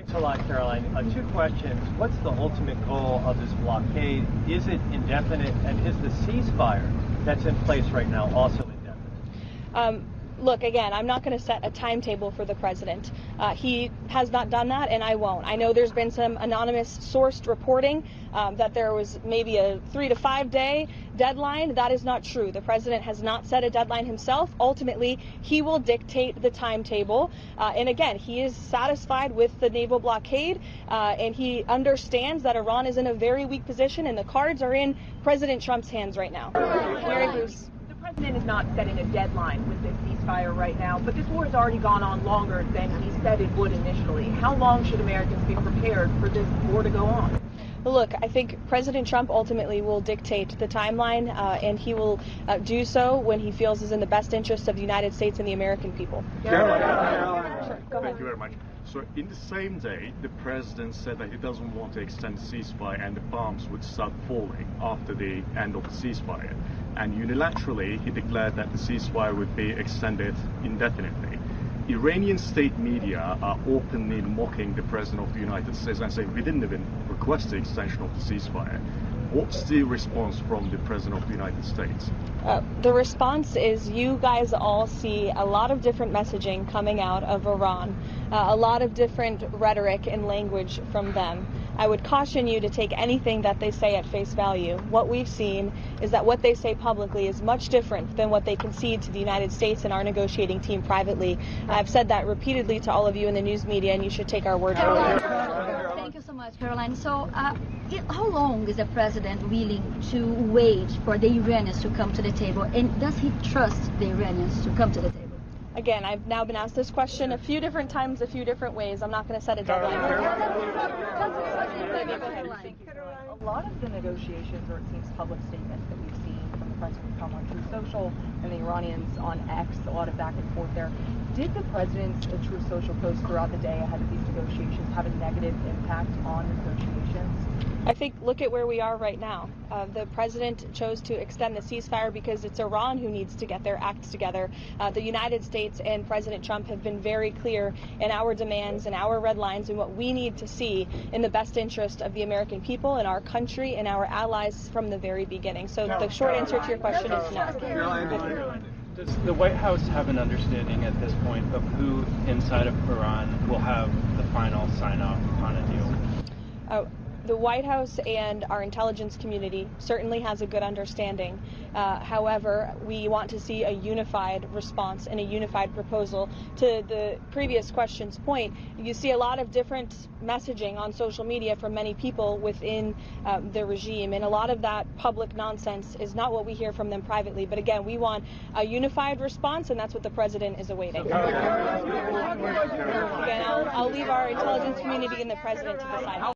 Thanks a lot, Karoline. Two questions. What's the ultimate goal of this blockade? Is it indefinite? And is the ceasefire that's in place right now also indefinite? Look, again, I'm not going to set a timetable for the president. He has not done that, and I won't. I know there's been some anonymous sourced reporting that there was maybe a 3 to 5 day deadline. That is not true. The president has not set a deadline himself. Ultimately, he will dictate the timetable. And again, he is satisfied with the naval blockade, and he understands that Iran is in a very weak position, and the cards are in President Trump's hands right now. Mary Bruce. The president is not setting a deadline with this ceasefire right now, but this war has already gone on longer than he said it would initially. How long should Americans be prepared for this war to go on? Well, look, I think President Trump ultimately will dictate the timeline, and he will do so when he feels is in the best interest of the United States and the American people. Caroline. Sure, go ahead. Thank you very much. So in the same day, the president said that he doesn't want to extend the ceasefire and the bombs would start falling after the end of the ceasefire. And unilaterally, he declared that the ceasefire would be extended indefinitely. Iranian state media are openly mocking the President of the United States and saying we didn't even request the extension of the ceasefire. What's the response from the President of the United States? The response is you guys all see a lot of different messaging coming out of Iran, a lot of different rhetoric and language from them. I would caution you to take anything that they say at face value. What we've seen is that what they say publicly is much different than what they concede to the United States and our negotiating team privately. I've said that repeatedly to all of you in the news media, and you should take our word for it. Thank you so much, Caroline. So, how long is the president willing to wait for the Iranians to come to the table, and does he trust the Iranians to come to the table? Again, I've now been asked this question a few different times, a few different ways. I'm not going to set a deadline. A lot of the negotiations, or it seems public statements that we've seen from the president come on Truth Social and the Iranians on X, a lot of back and forth there. Did the president's Truth Social post throughout the day ahead of these negotiations have a negative impact on the negotiations? I think look at where we are right now. The president chose to extend the ceasefire because it's Iran who needs to get their acts together. The United States and President Trump have been very clear in our demands and our red lines and what we need to see in the best interest of the American people and our country and our allies from the very beginning. So the short answer to your question is no. Does the White House have an understanding at this point of who inside of Iran will have the final sign-off on a deal? The White House and our intelligence community certainly has a good understanding. However, we want to see a unified response and a unified proposal. To the previous question's point, you see a lot of different messaging on social media from many people within the regime, and a lot of that public nonsense is not what we hear from them privately. But again, we want a unified response, and that's what the president is awaiting. Again, I'll leave our intelligence community and the president to decide.